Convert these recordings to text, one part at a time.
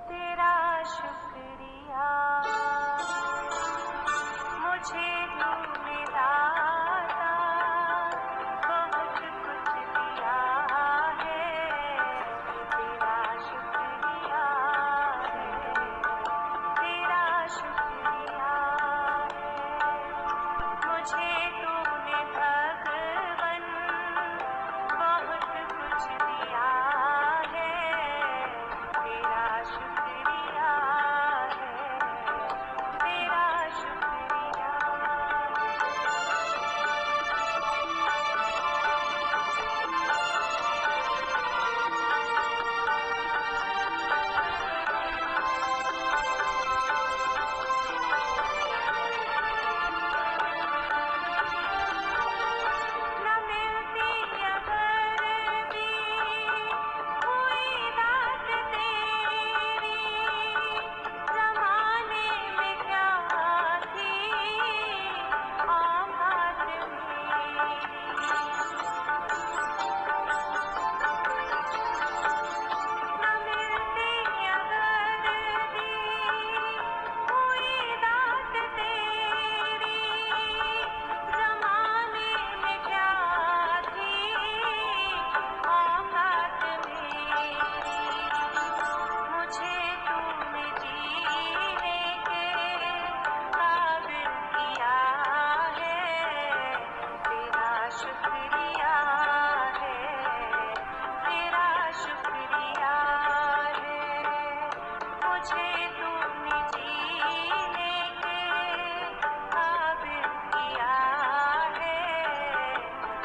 तेरा शुक्रिया मुझे तूने दाता बहुत कुछ दिया है। तेरा शुक्रिया है, तेरा शुक्रिया है। मुझे तूने भगवन बहुत कुछ दिया है। तेरा शुक्रिया है, तेरा शुक्रिया है। न मिलती अगर भी हुई दात तेरी, ज़माने में क्या थी औकात मेरी। न मिलती अगर भी हुई दात तेरी, ज़माने में क्या थी औकात मेरी। मुझे तूने जीने के काबिल किया है। तेरा शुक्रिया है, तेरा शुक्रिया है। मुझे तूने जीने के काबिल किया है।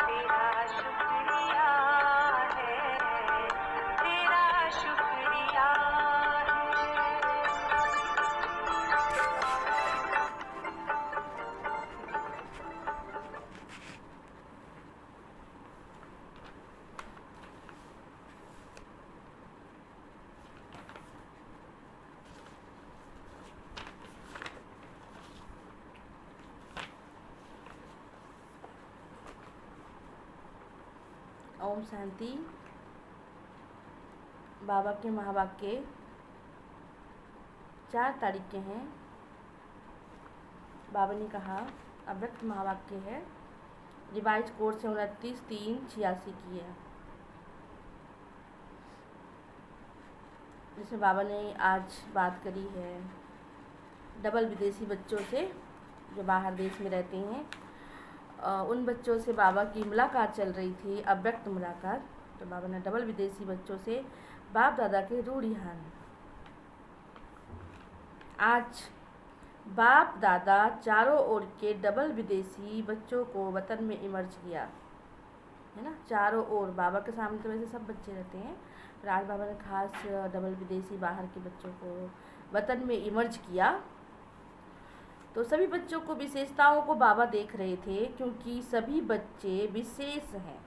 तेरा शुक्रिया है, तेरा शुक्रिया है। ओम शांति। बाबा के महावाक्य 4 तारीख के हैं। बाबा ने कहा, अव्यक्त महावाक्य है, रिवाइज कोर्स है 29/3/86 की है, जिसमें बाबा ने आज बात करी है डबल विदेशी बच्चों से जो बाहर देश में रहते हैं। उन बच्चों से बाबा की मुलाकात चल रही थी, अव्यक्त मुलाकात। तो बाबा ने डबल विदेशी बच्चों से बाप दादा के रूढ़िहान। आज बाप दादा चारों ओर के डबल विदेशी बच्चों को वतन में इमर्ज किया है ना। चारों ओर बाबा के सामने तो वैसे सब बच्चे रहते हैं, पर आज बाबा ने खास डबल विदेशी बाहर के बच्चों को वतन में इमर्ज किया। तो सभी बच्चों को विशेषताओं को बाबा देख रहे थे, क्योंकि सभी बच्चे विशेष हैं,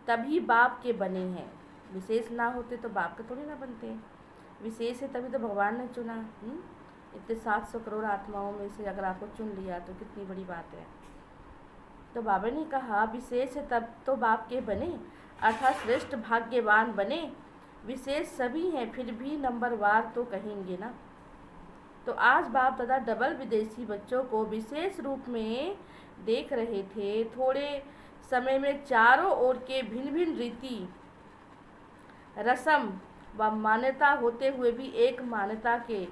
तभी बाप के बने हैं। विशेष ना होते तो बाप के थोड़ी ना बनते। विशेष है तभी तो भगवान ने चुना। इतने 700 करोड़ आत्माओं में से अगर आपको चुन लिया तो कितनी बड़ी बात है। तो बाबा ने कहा, विशेष है तब तो बाप के बने, अर्थात श्रेष्ठ भाग्यवान बने। विशेष सभी हैं, फिर भी नंबरवार तो कहेंगे ना। तो आज बाप दादा डबल विदेशी बच्चों को विशेष रूप में देख रहे थे। थोड़े समय में चारों ओर के भिन्न भिन्न रीति रस्म व मान्यता होते हुए भी एक मान्यता के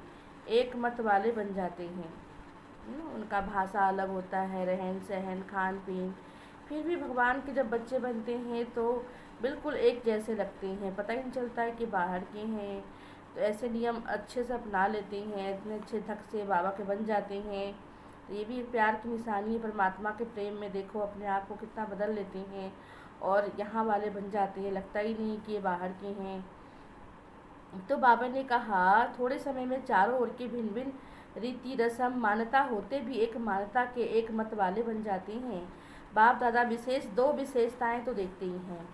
एक मत वाले बन जाते हैं। उनका भाषा अलग होता है, रहन सहन, खान पीन, फिर भी भगवान के जब बच्चे बनते हैं तो बिल्कुल एक जैसे लगते हैं। पता ही नहीं चलता है कि बाहर के हैं। तो ऐसे नियम अच्छे से अपना लेते हैं, इतने अच्छे धक से बाबा के बन जाते हैं। तो ये भी एक प्यार की निशानी है। परमात्मा के प्रेम में देखो अपने आप को कितना बदल लेते हैं और यहाँ वाले बन जाते हैं, लगता ही नहीं कि ये बाहर के हैं। तो बाबा ने कहा, थोड़े समय में चारों ओर के भिन्न भिन्न रीति रस्म मान्यता होते भी एक मान्यता के एक मत वाले बन जाते हैं। बाप दादा विशेष 2 विशेषताएं तो देखते ही हैं।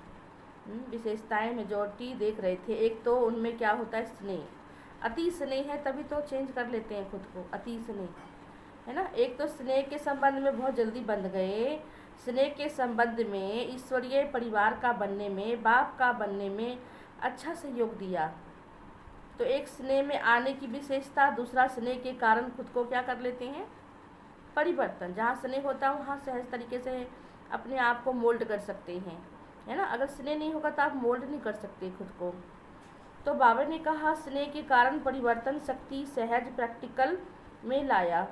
विशेषताएं मेजॉरिटी देख रहे थे। एक तो उनमें क्या होता है, स्नेह, अति स्नेह है, तभी तो चेंज कर लेते हैं खुद को, अति स्नेह है ना। एक तो स्नेह के संबंध में बहुत जल्दी बंध गए। स्नेह के संबंध में, ईश्वरीय परिवार का बनने में, बाप का बनने में अच्छा सहयोग दिया। तो एक स्नेह में आने की विशेषता, दूसरा स्नेह के कारण खुद को क्या कर लेते हैं, परिवर्तन। जहाँ स्नेह होता है वहाँ सहज तरीके से अपने आप को मोल्ड कर सकते हैं, है ना। अगर स्नेह नहीं होगा तो आप मोल्ड नहीं कर सकते खुद को। तो बाबा ने कहा स्नेह के कारण परिवर्तन शक्ति सहज प्रैक्टिकल में लाया।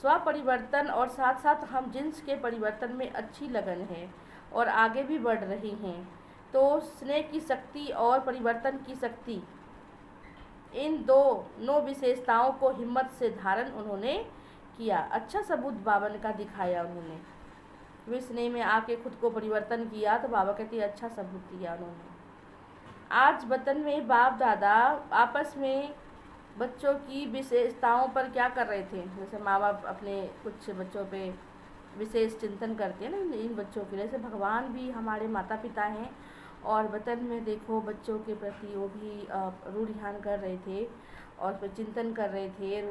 स्व परिवर्तन और साथ साथ हम जिन्स के परिवर्तन में अच्छी लगन है और आगे भी बढ़ रही हैं। तो स्नेह की शक्ति और परिवर्तन की शक्ति, इन दोनों विशेषताओं को हिम्मत से धारण उन्होंने किया। अच्छा सबूत बाबा ने का दिखाया उन्होंने, वे स्नेह में आके खुद को परिवर्तन किया। तो बाबा कहते हैं अच्छा सबूत दिया उन्होंने। आज वतन में बाप दादा आपस में बच्चों की विशेषताओं पर क्या कर रहे थे। जैसे माँ बाप अपने कुछ बच्चों पे विशेष चिंतन करते हैं ना, इन बच्चों के लिए। जैसे भगवान भी हमारे माता पिता हैं और वतन में देखो बच्चों के प्रति वो भी रूढ़ियान कर रहे थे और फिर चिंतन कर रहे थे।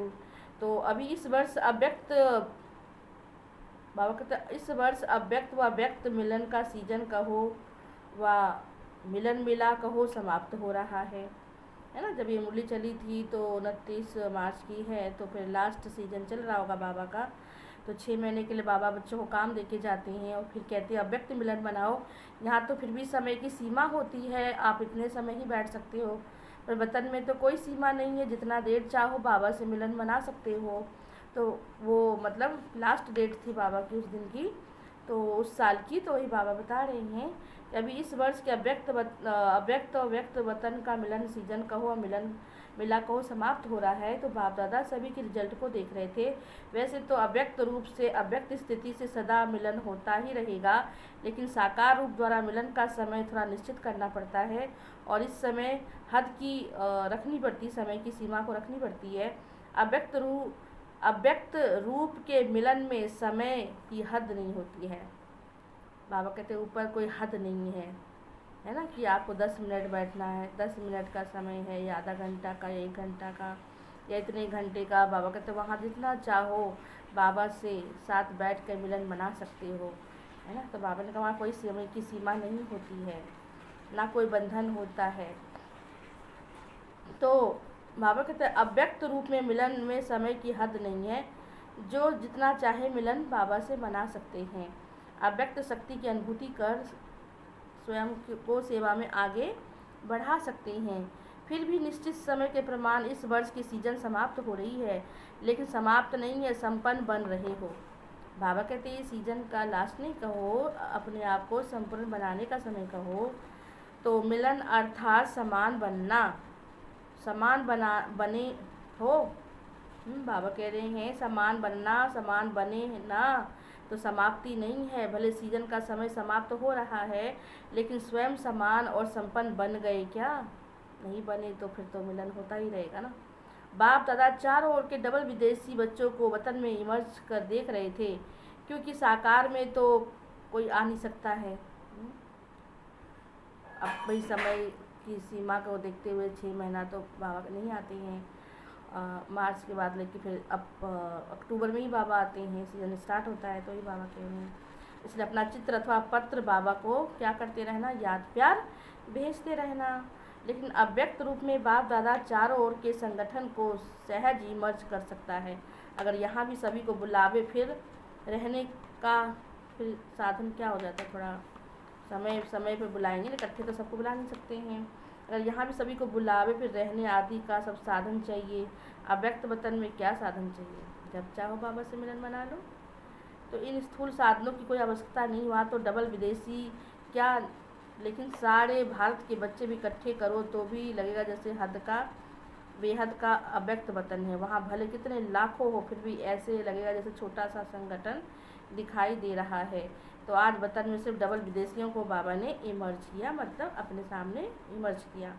तो अभी इस वर्ष अव्यक्त, बाबा कहते इस वर्ष अव्यक्त व व्यक्त मिलन का सीजन कहो व मिलन मिला कहो समाप्त हो रहा है ना। जब ये मुरली चली थी तो 29 मार्च की है, तो फिर लास्ट सीजन चल रहा होगा बाबा का। तो 6 महीने के लिए बाबा बच्चों को काम देके जाते हैं और फिर कहते हैं अव्यक्त मिलन बनाओ। यहाँ तो फिर भी समय की सीमा होती है, आप इतने समय ही बैठ सकते हो, पर वतन में तो कोई सीमा नहीं है, जितना देर चाहो बाबा से मिलन बना सकते हो। तो वो मतलब लास्ट डेट थी बाबा की उस दिन की, तो उस साल की। तो वही बाबा बता रहे हैं कि अभी इस वर्ष के अव्यक्त और व्यक्त वतन का मिलन सीजन कहो और मिलन मिला कहो समाप्त हो रहा है। तो बाप दादा सभी के रिजल्ट को देख रहे थे। वैसे तो अव्यक्त रूप से अव्यक्त स्थिति से सदा मिलन होता ही रहेगा, लेकिन साकार रूप द्वारा मिलन का समय थोड़ा निश्चित करना पड़ता है और इस समय हद की रखनी पड़ती, समय की सीमा को रखनी पड़ती है। अव्यक्त रूप के मिलन में समय की हद नहीं होती है। बाबा कहते हैं ऊपर कोई हद नहीं है ना, कि आपको 10 मिनट बैठना है, 10 मिनट का समय है या आधा घंटा का या 1 घंटा का या इतने घंटे का। बाबा कहते हैं वहाँ जितना चाहो बाबा से साथ बैठ कर मिलन बना सकते हो, है ना। तो बाबा ने कहा वहाँ कोई समय की सीमा नहीं होती है, ना कोई बंधन होता है। तो बाबा कहते हैं अव्यक्त रूप में मिलन में समय की हद नहीं है, जो जितना चाहे मिलन बाबा से बना सकते हैं। अव्यक्त शक्ति की अनुभूति कर स्वयं को सेवा में आगे बढ़ा सकते हैं। फिर भी निश्चित समय के प्रमाण इस वर्ष की सीजन समाप्त हो रही है, लेकिन समाप्त नहीं है, संपन्न बन रहे हो। बाबा कहते हैं सीजन का लास्ट नहीं कहो, अपने आप को संपूर्ण बनाने का समय कहो। तो मिलन अर्थात समान बनना, समान बने हो। बाबा कह रहे हैं समान बनना, समान बने ना, तो समाप्ति नहीं है। भले सीजन का समय समाप्त हो रहा है, लेकिन स्वयं समान और संपन्न बन गए क्या? नहीं बने तो फिर तो मिलन होता ही रहेगा ना। बाप दादा चारों ओर के डबल विदेशी बच्चों को वतन में इमर्ज कर देख रहे थे, क्योंकि साकार में तो कोई आ नहीं सकता है। अब भाई समय की सीमा को देखते हुए 6 महीना तो बाबा नहीं आते हैं मार्च के बाद, लेकिन फिर अब अक्टूबर में ही बाबा आते हैं, सीजन स्टार्ट होता है तो ही बाबा कह रहे हैं। इसलिए अपना चित्र अथवा पत्र बाबा को क्या करते रहना, याद प्यार भेजते रहना। लेकिन अव्यक्त रूप में बाप दादा चारों ओर के संगठन को सहज इमर्ज कर सकता है। अगर यहाँ भी सभी को बुलावे, फिर रहने का फिर साधन क्या हो जाता है, थोड़ा समय पे बुलाएंगे, इकट्ठे तो सबको बुला नहीं सकते हैं। अगर यहाँ भी सभी को बुलावे, फिर रहने आदि का सब साधन चाहिए। अव्यक्त वतन में क्या साधन चाहिए, जब चाहो बाबा से मिलन बना लो। तो इन स्थूल साधनों की कोई आवश्यकता नहीं। वहाँ तो डबल विदेशी क्या, लेकिन सारे भारत के बच्चे भी इकट्ठे करो तो भी लगेगा जैसे हद का बेहद का अव्यक्त वतन है। वहाँ भले कितने लाखों हो, फिर भी ऐसे लगेगा जैसे छोटा सा संगठन दिखाई दे रहा है। तो आज वतन में सिर्फ डबल विदेशियों को बाबा ने इमर्ज किया, मतलब अपने सामने इमर्ज किया।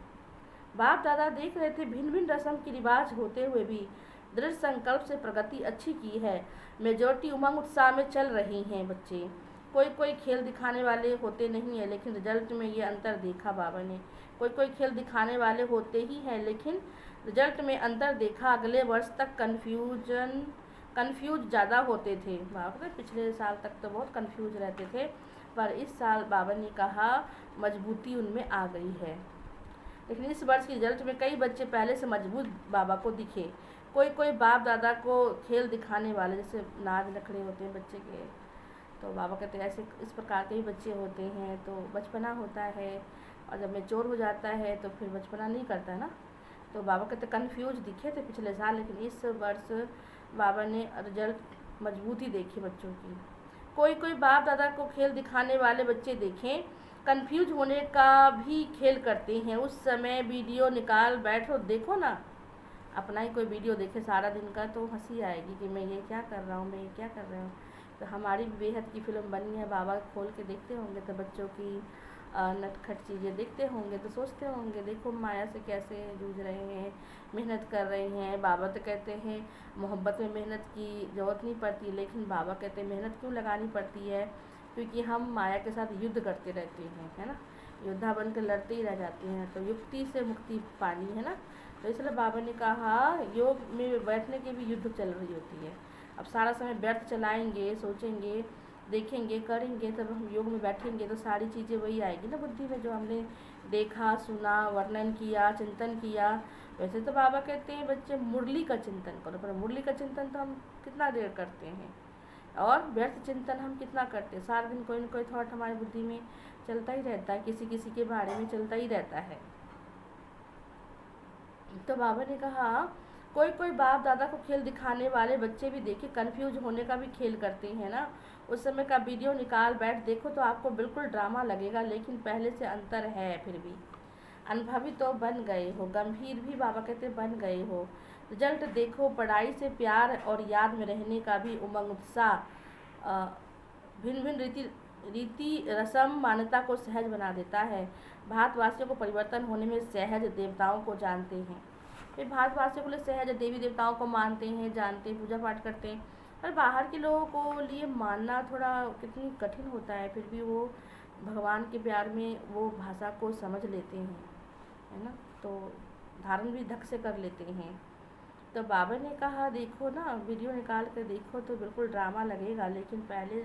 बाप दादा देख रहे थे भिन्न भिन्न रस्म की रिवाज होते हुए भी दृढ़ संकल्प से प्रगति अच्छी की है। मेजोरिटी उमंग उत्साह में चल रही हैं बच्चे। कोई खेल दिखाने वाले होते नहीं है, लेकिन रिजल्ट में ये अंतर देखा बाबा ने। कोई खेल दिखाने वाले होते ही हैं, लेकिन रिजल्ट में अंतर देखा। अगले वर्ष तक कन्फ्यूज ज़्यादा होते थे बाबा। पिछले साल तक तो बहुत कन्फ्यूज रहते थे, पर इस साल बाबा ने कहा मजबूती उनमें आ गई है। लेकिन इस वर्ष के रिजल्ट में कई बच्चे पहले से मजबूत बाबा को दिखे। कोई कोई बाप दादा को खेल दिखाने वाले, जैसे नाज नखड़े होते हैं बच्चे के, तो बाबा कहते हैं ऐसे इस प्रकार के भी बच्चे होते हैं। तो बचपना होता है और जब मैच्योर हो जाता है तो फिर बचपना नहीं करता है ना। तो बाबा कहते कन्फ्यूज दिखे थे पिछले साल, लेकिन इस वर्ष बाबा ने रिजल्ट मजबूती देखी बच्चों की। कोई कोई बाप दादा को खेल दिखाने वाले बच्चे देखें कंफ्यूज होने का भी खेल करते हैं। उस समय वीडियो निकाल बैठो, देखो ना, अपना ही कोई वीडियो देखे सारा दिन का तो हंसी आएगी कि मैं ये क्या कर रहा हूँ, मैं ये क्या कर रहा हूँ। तो हमारी भी बेहद की फ़िल्म बनी है, बाबा खोल के देखते होंगे तो बच्चों की नटखट चीज़ें देखते होंगे तो सोचते होंगे देखो माया से कैसे जूझ रहे हैं, मेहनत कर रहे हैं। बाबा तो कहते हैं मोहब्बत में मेहनत की ज़रूरत नहीं पड़ती, लेकिन बाबा कहते हैं मेहनत क्यों लगानी पड़ती है, क्योंकि हम माया के साथ युद्ध करते रहते हैं, है ना, योद्धा बनकर लड़ते ही रह जाते हैं। तो युक्ति से मुक्ति पानी है ना। तो इसलिए बाबा ने कहा योग में बैठने की भी युद्ध चल रही होती है। अब सारा समय व्यर्थ चलाएंगे, सोचेंगे, देखेंगे, करेंगे, तब हम योग में बैठेंगे तो सारी चीज़ें वही आएगी ना बुद्धि में, जो हमने देखा, सुना, वर्णन किया, चिंतन किया। वैसे तो बाबा कहते हैं बच्चे मुरली का चिंतन करो, पर मुरली का चिंतन तो हम कितना देर करते हैं, और व्यर्थ चिंतन हम कितना करते हैं। सारा दिन कोई ना कोई थॉट हमारी बुद्धि में चलता ही रहता है, किसी किसी के बारे में चलता ही रहता है। तो बाबा ने कहा कोई कोई बाप दादा को खेल दिखाने वाले बच्चे भी देखे कंफ्यूज होने का भी खेल करते हैं ना। उस समय का वीडियो निकाल बैठ देखो तो आपको बिल्कुल ड्रामा लगेगा, लेकिन पहले से अंतर है। फिर भी अनुभवी तो बन गए हो, गंभीर भी बाबा कहते बन गए हो। रिजल्ट देखो, पढ़ाई से प्यार और याद में रहने का भी उमंग, उत्साह भिन्न भिन्न रीति रस्म मान्यता को सहज बना देता है। भारतवासियों को परिवर्तन होने में सहज देवताओं को जानते हैं। फिर भारतवासियों के लिए सहज देवी देवताओं को मानते हैं, जानते हैं, पूजा पाठ करते हैं। पर बाहर के लोगों को लिए मानना थोड़ा कितनी कठिन होता है, फिर भी वो भगवान के प्यार में वो भाषा को समझ लेते हैं, है ना। तो धारण भी ढंग से कर लेते हैं। तो बाबा ने कहा देखो ना, वीडियो निकाल कर देखो तो बिल्कुल ड्रामा लगेगा, लेकिन पहले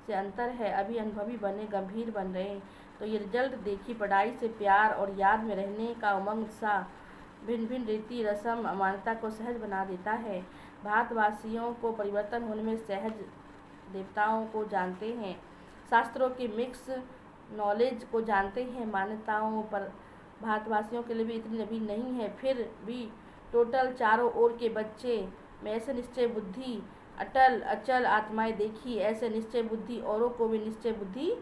से अंतर है। अभी अनुभवी बने, गंभीर बन रहे हैं। तो ये रिजल्ट देखी, पढ़ाई से प्यार और याद में रहने का उमंग, उत्साह भिन्न भिन्न रीति रस्म अमानता को सहज बना देता है। भारतवासियों को परिवर्तन होने में सहज देवताओं को जानते हैं, शास्त्रों के मिक्स नॉलेज को जानते हैं। मान्यताओं पर भारतवासियों के लिए भी इतनी नबी नहीं है, फिर भी टोटल चारों ओर के बच्चे में ऐसे निश्चय बुद्धि, अटल अचल आत्माएं देखी। ऐसे निश्चय बुद्धि औरों को भी निश्चय बुद्धि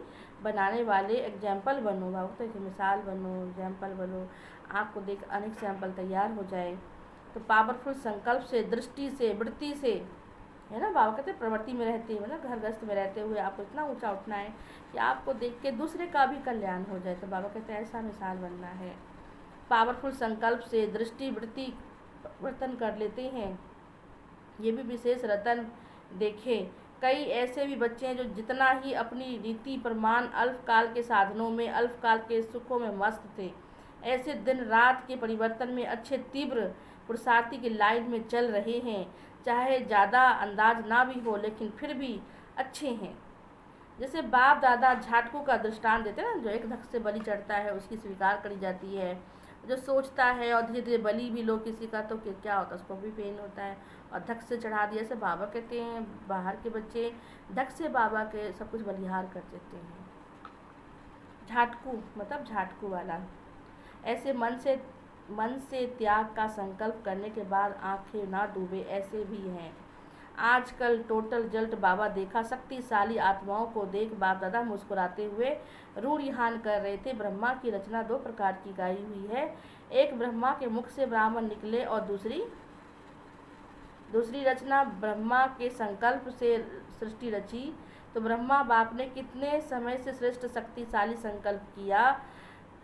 बनाने वाले एग्जाम्पल बनो। बाबू तो एक मिसाल बनो, एग्जाम्पल बनो, आपको देख अनेक सैंपल तैयार हो जाए। तो पावरफुल संकल्प से, दृष्टि से, वृत्ति से, है ना। बाबा कहते प्रवृत्ति में रहते हुए ना, घर गृहस्थ में रहते हुए आपको इतना ऊंचा उठना है कि आपको देख के दूसरे का भी कल्याण हो जाए। तो बाबा कहते हैं ऐसा मिसाल बनना है। पावरफुल संकल्प से दृष्टि वृत्ति परिवर्तन कर लेते हैं। ये भी विशेष रतन देखे। कई ऐसे भी बच्चे हैं जो जितना ही अपनी रीति प्रमाण अल्पकाल के साधनों में, अल्पकाल के सुखों में मस्त थे, ऐसे दिन रात के परिवर्तन में अच्छे तीव्र पुरुषार्थी की लाइन में चल रहे हैं। चाहे ज़्यादा अंदाज ना भी हो, लेकिन फिर भी अच्छे हैं। जैसे बाप दादा झाटकों का दृष्टांत देते हैं ना, जो एक धक से बलि चढ़ता है उसकी स्वीकार करी जाती है, जो सोचता है और धीरे धीरे बलि भी लो किसी का तो क्या होता है, उसको भी पेन होता है, और धक से चढ़ा दिया। से बाबा कहते हैं बाहर के बच्चे धक से बाबा के सब कुछ बलिहार कर देते हैं। झाटकू मतलब झाटकू वाला। ऐसे मन से त्याग का संकल्प करने के बाद आंखें ना डूबे, ऐसे भी हैं। आजकल टोटल जल्ट बाबा देखा, शक्तिशाली आत्माओं को देख बाप दादा मुस्कुराते हुए रूढ़िहान कर रहे थे। ब्रह्मा की रचना दो प्रकार की गाई हुई है। एक ब्रह्मा के मुख से ब्राह्मण निकले और दूसरी रचना ब्रह्मा के संकल्प से सृष्टि रची। तो ब्रह्मा बाप ने कितने समय से श्रेष्ठ शक्तिशाली संकल्प किया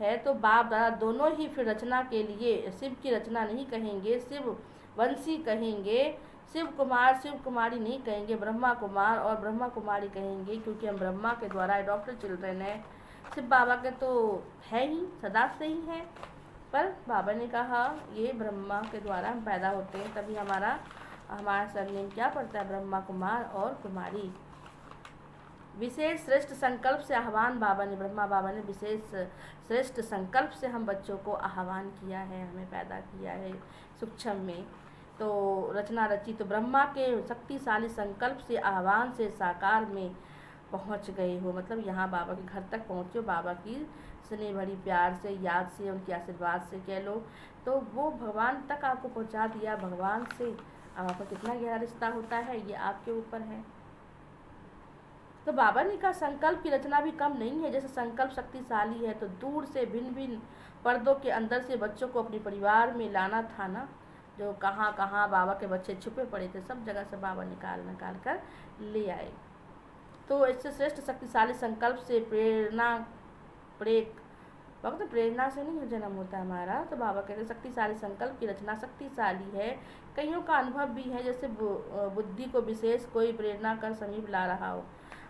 है, तो बाप दादा दोनों ही फिर रचना के लिए शिव की रचना नहीं कहेंगे, शिव वंशी कहेंगे। शिव कुमार शिव कुमारी नहीं कहेंगे, ब्रह्मा कुमार और ब्रह्मा कुमारी कहेंगे, क्योंकि हम ब्रह्मा के द्वारा अडॉप्टेड चिल्ड्रन है। शिव बाबा के तो है ही, सदा से ही है, पर बाबा ने कहा ये ब्रह्मा के द्वारा हम पैदा होते हैं, तभी हमारा सरनेम क्या पड़ता है, ब्रह्मा कुमार और कुमारी। विशेष श्रेष्ठ संकल्प से आह्वान बाबा ने, ब्रह्मा बाबा ने विशेष श्रेष्ठ संकल्प से हम बच्चों को आह्वान किया है, हमें पैदा किया है सूक्ष्म में। तो रचना रची तो ब्रह्मा के शक्तिशाली संकल्प से आह्वान से साकार में पहुंच गए हो, मतलब यहाँ बाबा के घर तक पहुँचे हो, बाबा की स्नेह भरी प्यार से, याद से, उनके आशीर्वाद से कह लो, तो वो भगवान तक आपको पहुँचा दिया। भगवान से अब आपका कितना गहरा रिश्ता होता है ये आपके ऊपर है। तो बाबा ने कहा संकल्प की रचना भी कम नहीं है, जैसे संकल्प शक्तिशाली है तो दूर से भिन्न भिन्न पर्दों के अंदर से बच्चों को अपने परिवार में लाना था ना। जो कहाँ कहाँ बाबा के बच्चे छुपे पड़े थे, सब जगह से बाबा निकाल कर ले आए। तो इससे श्रेष्ठ शक्तिशाली संकल्प से प्रेरणा से नहीं जन्म होता हमारा। तो बाबा कहते हैं शक्तिशाली संकल्प की रचना शक्तिशाली है, कईयों का अनुभव भी है, जैसे बुद्धि को विशेष कोई प्रेरणा कर समीप ला रहा हो।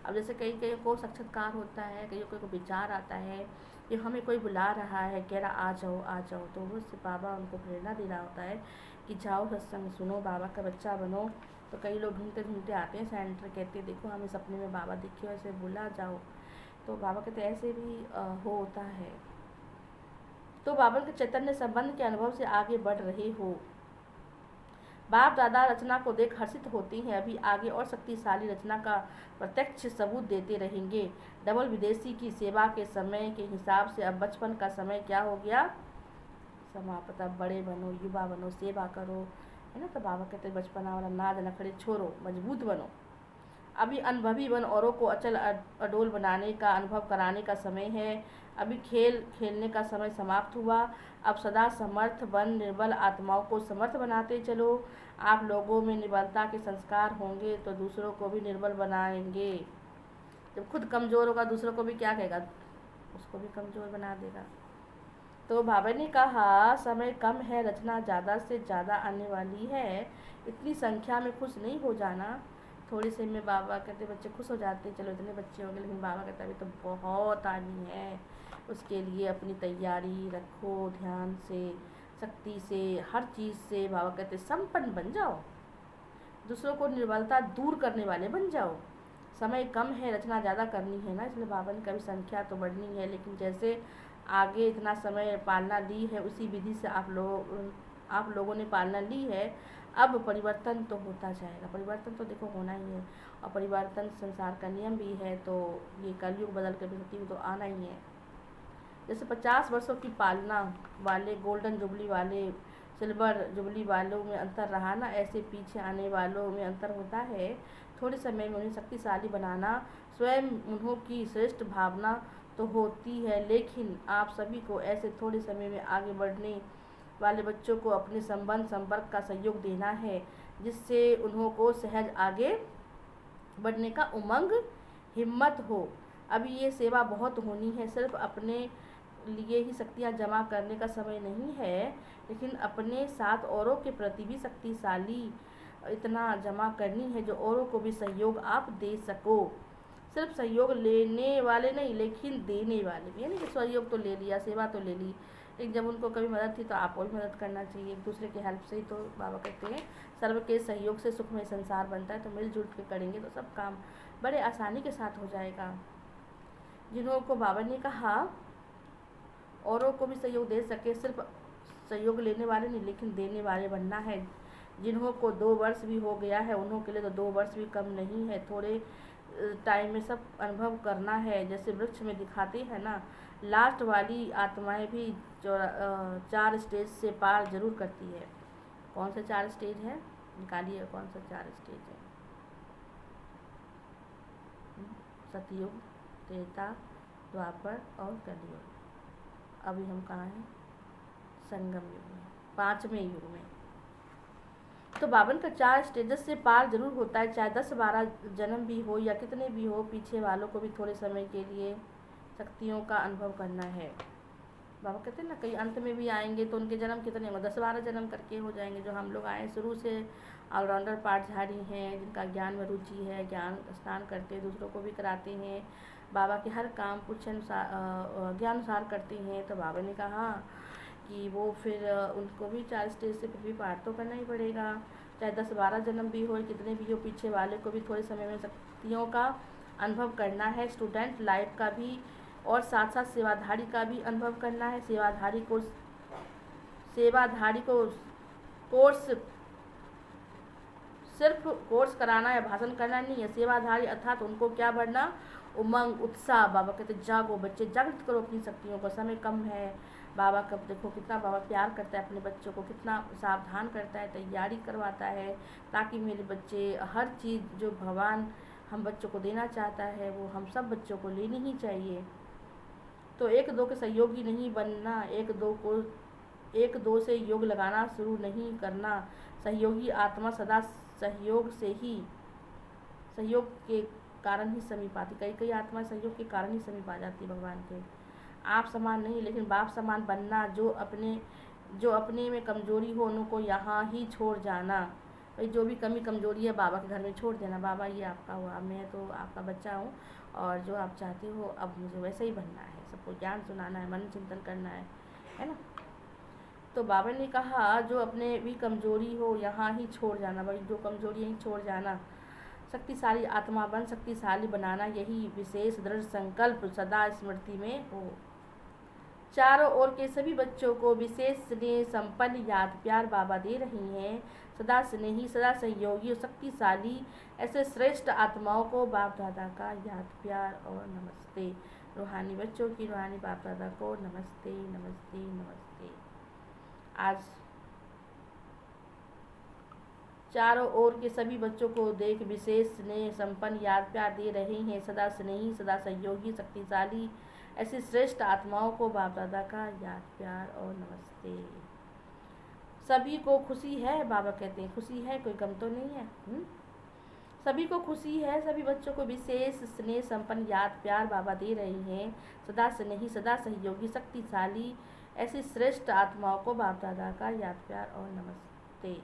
अब जैसे कई को साक्षात्कार होता है, कईयों को विचार आता है कि हमें कोई बुला रहा है, कह रहा आ जाओ, तो वो बाबा उनको प्रेरणा दे रहा होता है कि जाओ सत्संग सुनो, बाबा का बच्चा बनो। तो कई लोग ढूंढते आते हैं सेंटर, कहते हैं देखो हमें सपने में बाबा दिखे, ऐसे बुला जाओ। तो बाबा कहते ऐसे भी होता है। तो बाबा के चैतन्य संबंध के अनुभव से आगे बढ़ रहे हो। बाप दादा रचना को देख हर्षित होते हैं, अभी आगे और शक्तिशाली रचना का प्रत्यक्ष सबूत देते रहेंगे। डबल विदेशी की सेवा के समय के हिसाब से अब बचपन का समय क्या हो गया, समाप्त। अब बड़े बनो, युवा बनो, सेवा करो, है ना। तो बाबा कहते बचपना वाला नाज नखड़े छोड़ो, मजबूत बनो। अभी अनुभवी बन, औरों को अचल अडोल बनाने का, अनुभव कराने का समय है। अभी खेलने का समय समाप्त हुआ। अब सदा समर्थ बन, निर्बल आत्माओं को समर्थ बनाते चलो। आप लोगों में निर्बलता के संस्कार होंगे तो दूसरों को भी निर्बल बनाएंगे। जब खुद कमज़ोर होगा दूसरों को भी क्या कहेगा, उसको भी कमज़ोर बना देगा। तो बाबा ने कहा समय कम है, रचना ज़्यादा से ज़्यादा आने वाली है, इतनी संख्या में खुश नहीं हो जाना। थोड़ी से में बाबा कहते बच्चे खुश हो जाते, चलो इतने बच्चे हो गए, लेकिन बाबा कहते अभी तो बहुत आनी है, उसके लिए अपनी तैयारी रखो, ध्यान से, शक्ति से, हर चीज़ से। बाबा कहते संपन्न बन जाओ, दूसरों को निर्बलता दूर करने वाले बन जाओ। समय कम है, रचना ज़्यादा करनी है ना, इसलिए बाबा ने कभी संख्या तो बढ़नी है, लेकिन जैसे आगे इतना समय पालना ली है उसी विधि से आप लोगों ने पालना ली है। अब परिवर्तन तो होता जाएगा, परिवर्तन तो देखो होना ही है, और परिवर्तन संसार का नियम भी है। तो ये कलयुग बदल कर भी तो आना ही है। जैसे 50 वर्षों की पालना वाले, गोल्डन जुबली वाले, सिल्वर जुबली वालों में अंतर रहा ना, ऐसे पीछे आने वालों में अंतर होता है। थोड़े समय में उन्हें शक्तिशाली बनाना स्वयं उन्हों की श्रेष्ठ भावना तो होती है, लेकिन आप सभी को ऐसे थोड़े समय में आगे बढ़ने वाले बच्चों को अपने संपर्क का सहयोग देना है, जिससे उन्हों को सहज आगे बढ़ने का उमंग हिम्मत हो। अभी ये सेवा बहुत होनी है, सिर्फ अपने लिए ही शक्तियाँ जमा करने का समय नहीं है, लेकिन अपने साथ औरों के प्रति भी शक्तिशाली इतना जमा करनी है जो औरों को भी सहयोग आप दे सको। सिर्फ सहयोग लेने वाले नहीं, लेकिन देने वाले भी, यानी कि सहयोग तो ले लिया, सेवा तो ले ली, लेकिन जब उनको कभी मदद थी तो आपको भी मदद करना चाहिए, एक दूसरे की हेल्प से ही तो बाबा कहते हैं सर्व के सहयोग से सुखमय संसार बनता है। तो मिलजुल के करेंगे तो सब काम बड़े आसानी के साथ हो जाएगा। जिन्हों को बाबा ने कहा औरों को भी सहयोग दे सके, सिर्फ सहयोग लेने वाले नहीं लेकिन देने वाले बनना है। जिन्हों को 2 वर्ष भी हो गया है उन्हों के लिए तो 2 वर्ष भी कम नहीं है, थोड़े टाइम में सब अनुभव करना है। जैसे वृक्ष में दिखाते हैं ना, लास्ट वाली आत्माएं भी 4 स्टेज से पार जरूर करती है। कौन सा 4 स्टेज है, निकालिए कौन सा 4 स्टेज है। सतयुग, त्रेता, द्वापर और कलयुग। अभी हम कहाँ हैं, संगम युग में, 5वें युग में। तो बावन का 4 स्टेजेस से पार जरूर होता है, चाहे 10-12 जन्म भी हो या कितने भी हो, पीछे वालों को भी थोड़े समय के लिए शक्तियों का अनुभव करना है। बाबा कहते हैं ना कई अंत में भी आएंगे तो उनके जन्म कितने होंगे, 10-12 जन्म करके हो जाएंगे। जो हम लोग आए शुरू से ऑलराउंडर पाठधारी हैं, जिनका ज्ञान में रुचि है, ज्ञान स्नान करते हैं, दूसरों को भी कराते हैं, बाबा के हर काम कुछ ज्ञानानुसार करते हैं। तो बाबा ने कहा कि वो फिर उनको भी 4 स्टेज से फिर भी पार तो करना ही पड़ेगा, चाहे 10-12 जन्म भी हो, कितने भी हो, पीछे वाले को भी थोड़े समय में शक्तियों का अनुभव करना है, स्टूडेंट लाइफ का भी और साथ साथ सेवाधारी का भी अनुभव करना है। सेवाधारी को कोर्स सिर्फ कोर्स कराना या भाषण करना नहीं है। सेवाधारी अर्थात उनको क्या बढ़ना, उमंग, उत्साह। बाबा कहते जागो बच्चे, जागृत करो अपनी शक्तियों को, समय कम है। बाबा कब देखो कितना बाबा प्यार करता है अपने बच्चों को, कितना सावधान करता है, तैयारी करवाता है ताकि मेरे बच्चे हर चीज़ जो भगवान हम बच्चों को देना चाहता है वो हम सब बच्चों को लेनी ही चाहिए। तो एक दो के सहयोगी नहीं बनना, एक दो से योग लगाना शुरू नहीं करना। सहयोगी आत्मा सदा सहयोग के कारण ही समीप आती। कई कई आत्मा सहयोग के कारण ही समीप आ जाती भगवान के। आप समान नहीं लेकिन बाप समान बनना। जो अपने में कमजोरी हो उनको यहाँ ही छोड़ जाना। भाई जो भी कमी कमजोरी है बाबा के घर में छोड़ देना। बाबा ये आपका हुआ, मैं तो आपका बच्चा हूँ और जो आप चाहते हो अब मुझे वैसे ही बनना है। सबको ज्ञान सुनाना है, मन चिंतन करना है ना। तो बाबा ने कहा जो अपने भी कमजोरी हो यहाँ ही छोड़ जाना। भाई जो कमजोरी यहीं छोड़ जाना। शक्तिशाली आत्मा बन शक्तिशाली बनाना, यही विशेष दृढ़ संकल्प सदा स्मृति में हो। चारों ओर के सभी बच्चों को विशेष स्नेह संपन्न याद प्यार बाबा दे रही हैं। सदा स्नेही, सदा सहयोगी और शक्तिशाली ऐसे श्रेष्ठ आत्माओं को बाप दादा का याद प्यार और नमस्ते। रूहानी बच्चों की रूहानी बाप दादा को नमस्ते नमस्ते नमस्ते। आज चारों ओर के सभी बच्चों को देख विशेष स्नेह संपन्न याद प्यार दे रहे हैं। सदा स्नेही, सदा सहयोगी, शक्तिशाली ऐसी श्रेष्ठ आत्माओं को बाप दादा का याद प्यार और नमस्ते। सभी को खुशी है, बाबा कहते हैं खुशी है, कोई कम तो नहीं है। सभी को खुशी है, सभी बच्चों को विशेष स्नेह संपन्न याद प्यार बाबा दे रहे हैं। सदा स्नेही, सदा सहयोगी, शक्तिशाली ऐसी श्रेष्ठ आत्माओं को बाप दादा का याद प्यार और नमस्ते।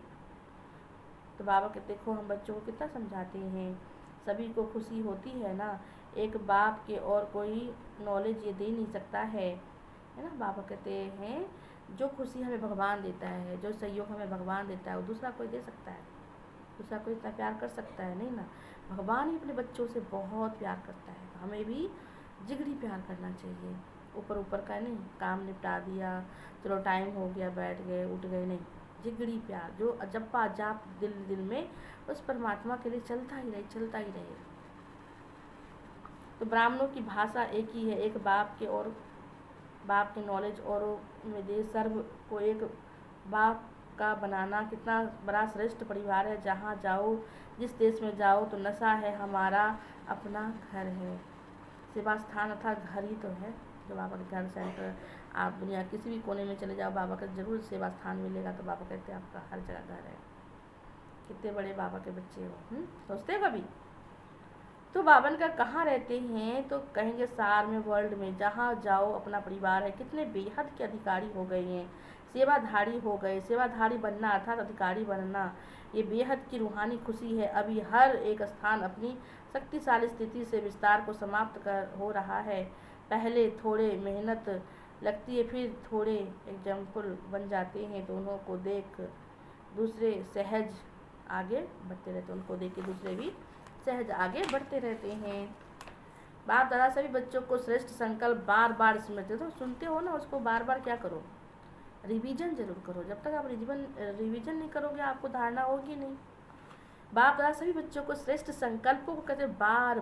तो बाबा कहते देखो हम बच्चों को कितना समझाते हैं, सभी को खुशी होती है ना। एक बाप के और कोई नॉलेज ये दे नहीं सकता है ना। बाबा कहते हैं जो खुशी हमें भगवान देता है, जो सहयोग हमें भगवान देता है वो दूसरा कोई दे सकता है? दूसरा कोई इतना प्यार कर सकता है? नहीं ना। भगवान ही अपने बच्चों से बहुत प्यार करता है। हमें भी जिगरी प्यार करना चाहिए। ऊपर ऊपर का नहीं, काम निपटा दिया, चलो टाइम हो गया बैठ गए उठ गए, नहीं। जिगरी प्यार जो जप्पा जाप दिल में उस परमात्मा के लिए चलता ही रहे। तो ब्राह्मणों की भाषा एक ही है, एक बाप के नॉलेज और में दे सर्व को एक बाप का बनाना कितना बड़ा श्रेष्ठ परिवार है। जहाँ जाओ, जिस देश में जाओ तो नशा है हमारा अपना घर है। सेवा स्थान अर्थात घर ही तो है। जो बाबा के घर सेंटर, आप दुनिया किसी भी कोने में चले जाओ बाबा का जरूर सेवा स्थान मिलेगा। तो बाबा कहते हैं आपका हर जगह घर है। कितने बड़े बाबा के बच्चे हो, सोचते हैं कभी? तो बाबन का कहाँ रहते हैं? तो कहेंगे सार में, वर्ल्ड में, जहाँ जाओ अपना परिवार है। कितने बेहद के अधिकारी हो गए हैं, सेवाधारी हो गए। सेवाधारी बनना अर्थात अधिकारी बनना, ये बेहद की रूहानी खुशी है। अभी हर एक स्थान अपनी शक्तिशाली स्थिति से विस्तार को समाप्त हो रहा है। पहले थोड़े मेहनत लगती है, फिर थोड़े एग्जाम्पल बन जाते हैं। तो उन्हों को देख दूसरे सहज आगे बढ़ते रहते, उनको देख के दूसरे भी सहज आगे बढ़ते रहते हैं। बाप दादा सभी बच्चों को श्रेष्ठ संकल्प बार बार स्मृति, तो सुनते हो ना उसको बार बार क्या करो, रिवीजन जरूर करो। जब तक आप रिवीजन नहीं करोगे आपको धारणा होगी नहीं। बाप दादा सभी बच्चों को श्रेष्ठ संकल्पों को कहते बार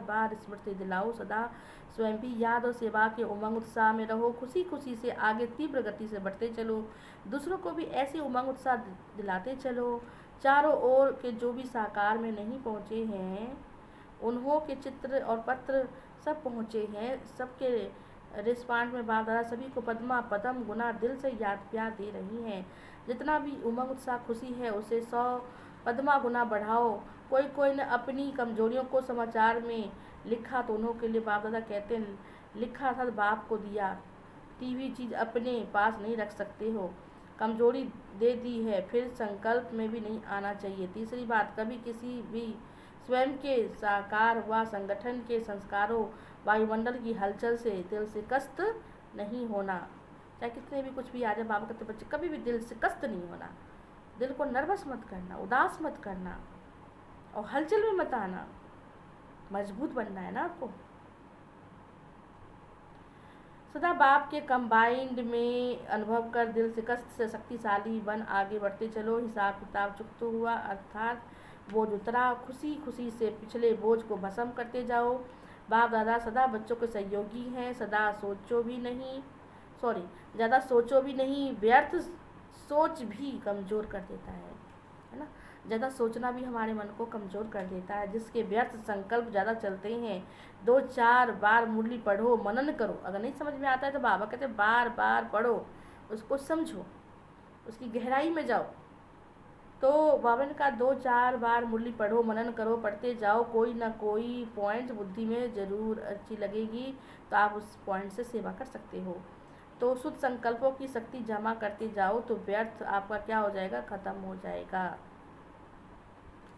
बार स्मृति दिलाओ। सदा स्वयं भी याद और सेवा के उमंग उत्साह में रहो। खुशी खुशी से आगे तीव्र गति से बढ़ते चलो। दूसरों को भी ऐसे उमंग उत्साह दिलाते चलो। चारों ओर के जो भी साकार में नहीं पहुँचे हैं उन्हों के चित्र और पत्र सब पहुँचे हैं। सबके रिस्पांड में बाप दादा सभी को पदम गुना दिल से याद प्यार दे रही हैं। जितना भी उमंग उत्साह खुशी है उसे 100 पद्मा गुना बढ़ाओ। कोई ने अपनी कमजोरियों को समाचार में लिखा तो उन्हों के लिए बाप दादा कहते हैं लिखा था बाप को दिया। टीवी चीज़ अपने पास नहीं रख सकते हो, कमजोरी दे दी है फिर संकल्प में भी नहीं आना चाहिए। तीसरी बात, कभी किसी भी स्वयं के साकार व संगठन के संस्कारों वायुमंडल की हलचल से दिल से कष्ट नहीं होना। चाहे कितने भी कुछ भी आ जाए, बाबा कहते बच्चे कभी भी दिल से कष्ट नहीं होना। दिल को नर्वस मत करना, उदास मत करना और हलचल में मत आना। मजबूत बनना है ना आपको। सदा बाप के कंबाइंड में अनुभव कर दिल शिकस्त से शक्तिशाली बन आगे बढ़ते चलो। हिसाब किताब चुकता हुआ अर्थात बोझ उतरा, खुशी खुशी से पिछले बोझ को भस्म करते जाओ। बाप दादा सदा बच्चों के सहयोगी हैं। ज़्यादा सोचो भी नहीं, व्यर्थ सोच भी कमज़ोर कर देता है ना। ज़्यादा सोचना भी हमारे मन को कमज़ोर कर देता है। जिसके व्यर्थ संकल्प ज़्यादा चलते हैं, 2-4 बार मुरली पढ़ो, मनन करो। अगर नहीं समझ में आता है तो बाबा कहते हैं बार बार पढ़ो, उसको समझो, उसकी गहराई में जाओ। तो बाबा ने कहा 2-4 बार मुरली पढ़ो, मनन करो, पढ़ते जाओ, कोई ना कोई पॉइंट बुद्धि में ज़रूर अच्छी लगेगी तो आप उस पॉइंट से सेवा कर सकते हो। तो शुद्ध संकल्पों की शक्ति जमा करते जाओ तो व्यर्थ आपका क्या हो जाएगा, ख़त्म हो जाएगा।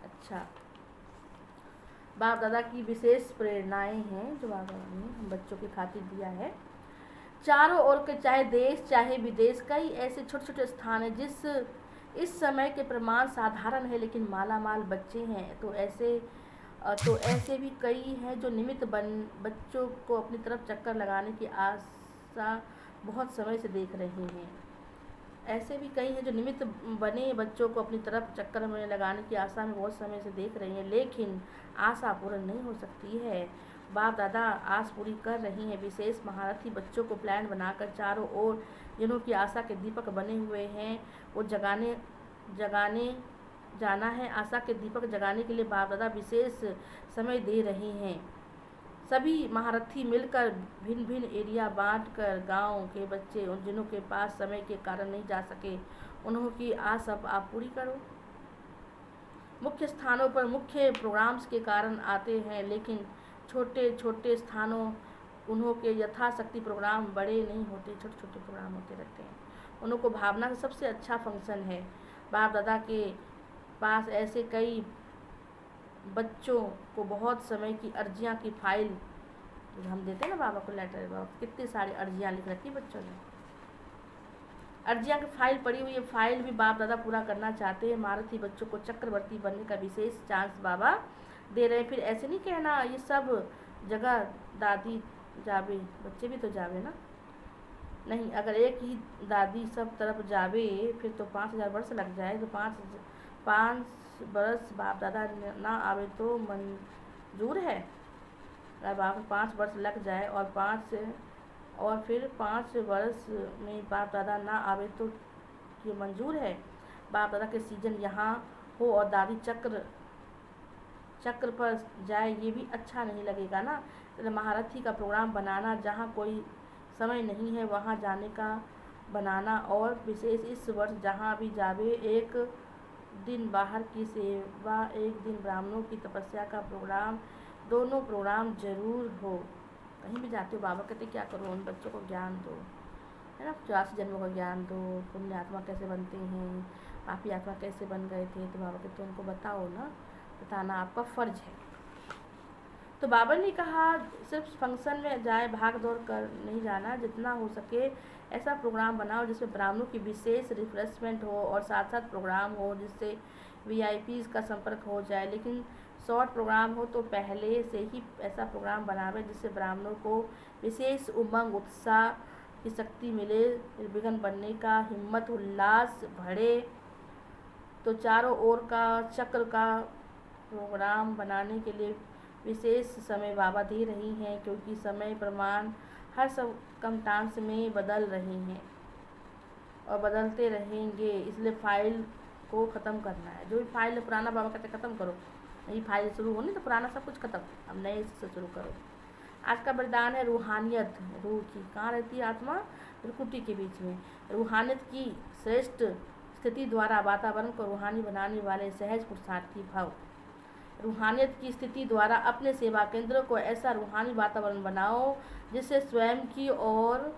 अच्छा, बाप दादा की विशेष प्रेरणाएं हैं जो बाबा ने हम बच्चों की खातिर दिया है। चारों ओर के चाहे देश चाहे विदेश, कई ऐसे छोटे छोटे स्थान हैं जिस इस समय के प्रमाण साधारण है लेकिन मालामाल बच्चे हैं। तो ऐसे भी कई हैं जो निमित्त बच्चों को अपनी तरफ चक्कर लगाने की आशा बहुत समय से देख रहे हैं। ऐसे भी कई हैं जो निमित्त बने बच्चों को अपनी तरफ चक्कर में लगाने की आशा में बहुत समय से देख रहे हैं, लेकिन आशा पूर्ण नहीं हो सकती है। बाप दादा आस पूरी कर रही हैं। विशेष महारथी बच्चों को प्लान बनाकर चारों ओर जिन्हों की आशा के दीपक बने हुए हैं वो जगाने जाना है। आशा के दीपक जगाने के लिए बाप दादा विशेष समय दे रहे हैं। सभी महारथी मिलकर भिन्न भिन्न एरिया बांटकर गांव के बच्चे उन जिन्हों के पास समय के कारण नहीं जा सके उन्हों की आस अब आप पूरी करो। मुख्य स्थानों पर मुख्य प्रोग्राम्स के कारण आते हैं, लेकिन छोटे छोटे स्थानों उन्हों के यथाशक्ति प्रोग्राम बड़े नहीं होते, छोटे छोटे प्रोग्राम होते रहते हैं। उन्हों को भावना का सबसे अच्छा फंक्शन है। बाप दादा के पास ऐसे कई बच्चों को बहुत समय की अर्जियां की फाइल हम देते हैं ना बाबा को लेटर, बाबा कितनी सारी अर्जियां लिख रखी बच्चों ने, अर्जियां की फाइल पड़ी हुई है। फाइल भी बाप दादा पूरा करना चाहते हैं। महारथी बच्चों को चक्रवर्ती बनने का विशेष चांस बाबा दे रहे हैं। फिर ऐसे नहीं कहना ये सब जगह दादी जावे, बच्चे भी तो जावे ना। नहीं, अगर एक ही दादी सब तरफ जावे फिर तो 5000 वर्ष लग जाए। तो 5 बरस बाप दादा ना आवे तो मंजूर है। अगर बाप 5 वर्ष लग जाए और फिर 5 वर्ष में बाप दादा ना आवे तो ये मंजूर है। बाप दादा के सीजन यहाँ हो और दादी चक्र पर जाए ये भी अच्छा नहीं लगेगा ना। तो महारथी का प्रोग्राम बनाना, जहाँ कोई समय नहीं है वहाँ जाने का बनाना, और विशेष इस वर्ष जहाँ भी जावे 1 दिन बाहर की सेवा, 1 दिन ब्राह्मणों की तपस्या का प्रोग्राम, दोनों प्रोग्राम जरूर हो। कहीं भी जाते हो बाबा कहते क्या करो, उन बच्चों को ज्ञान दो, है ना, 84 जन्मों का ज्ञान दो, पुण्य आत्मा कैसे बनते हैं, पापी आत्मा कैसे बन गए थे। तो बाबा कहते उनको बताओ ना, बताना आपका फ़र्ज है। तो बाबा ने कहा सिर्फ फंक्शन में जाए भाग दौड़ कर नहीं जाना, जितना हो सके ऐसा प्रोग्राम बनाओ जिसमें ब्राह्मणों की विशेष रिफ्रेशमेंट हो और साथ साथ प्रोग्राम हो जिससे VIPs का संपर्क हो जाए। लेकिन शॉर्ट प्रोग्राम हो तो पहले से ही ऐसा प्रोग्राम बनावे जिससे ब्राह्मणों को विशेष उमंग उत्साह की शक्ति मिले, निर्विघ्न बनने का हिम्मत उल्लास बढ़े। तो चारों ओर का चक्र का प्रोग्राम बनाने के लिए विशेष समय बाबा दे रही हैं, क्योंकि समय प्रमाण हर सर्कमस्टांस में बदल रहे हैं और बदलते रहेंगे, इसलिए फाइल को ख़त्म करना है। जो भी फाइल पुराना बाबा कहते ख़त्म करो, नई फाइल शुरू होनी तो पुराना सब कुछ ख़त्म, अब नए से शुरू करो। आज का वरदान है रूहानियत। रूह की कहाँ रहती है आत्मा, त्रिकुटी के बीच में। रूहानियत की श्रेष्ठ स्थिति द्वारा वातावरण को रूहानी बनाने वाले सहज पुरुषार्थी भव। रूहानियत की स्थिति द्वारा अपने सेवा केंद्र को ऐसा रूहानी वातावरण बनाओ जिससे स्वयं की और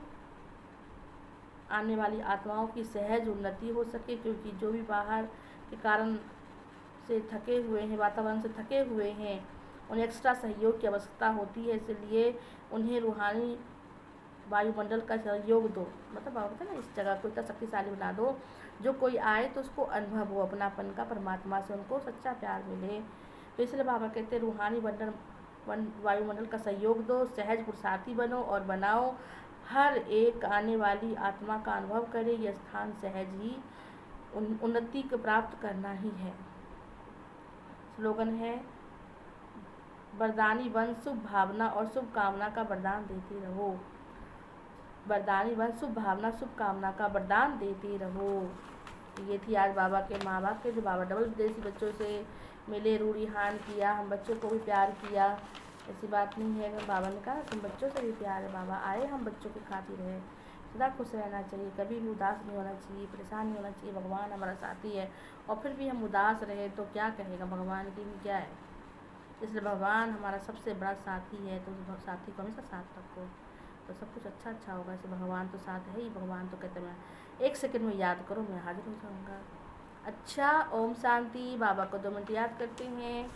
आने वाली आत्माओं की सहज उन्नति हो सके, क्योंकि जो भी बाहर के कारण से थके हुए हैं, वातावरण से थके हुए हैं, उन्हें एक्स्ट्रा सहयोग की आवश्यकता होती है। इसलिए उन्हें रूहानी वायुमंडल का सहयोग दो। मतलब बाबा कहते हैं ना, इस जगह को इतना शक्तिशाली बना दो जो कोई आए तो उसको अनुभव हो अपनापन का, परमात्मा से उनको सच्चा प्यार मिले। तो इसलिए बाबा कहते हैं रूहानी वायुमंडल का सहयोग दो, सहज पुरुषार्थी बनो और बनाओ, हर एक आने वाली आत्मा का अनुभव करे यह स्थान सहज ही उन्नति को प्राप्त करना ही है। स्लोगन है, वरदानी वन शुभ भावना और शुभ कामना का वरदान देते रहो। वरदानी वन शुभ भावना शुभ कामना का वरदान देते रहो। ये थी आज बाबा के माँ बाप के, जो बाबा डबल विदेशी बच्चों से मिले, रूढ़िहान किया, हम बच्चों को भी प्यार किया। ऐसी बात नहीं है, बाबा ने कहा तुम बच्चों से भी प्यार है, बाबा आए हम बच्चों की खातिर है। सदा खुश रहना चाहिए, कभी भी उदास नहीं होना चाहिए, परेशान नहीं होना चाहिए। भगवान हमारा साथी है और फिर भी हम उदास रहे तो क्या कहेगा भगवान की भी क्या है। इसलिए भगवान हमारा सबसे बड़ा साथी है, तो उस साथी को हमेशा साथ रखो तो सब कुछ अच्छा होगा। ऐसे भगवान तो साथ है ही, भगवान तो कहते हैं 1 सेकंड में याद करो मैं हाजिर हो जाऊँगा। अच्छा, ओम शांति। बाबा को 2 मिनट याद करते हैं।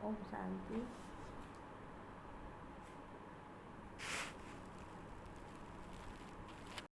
ओम शांति।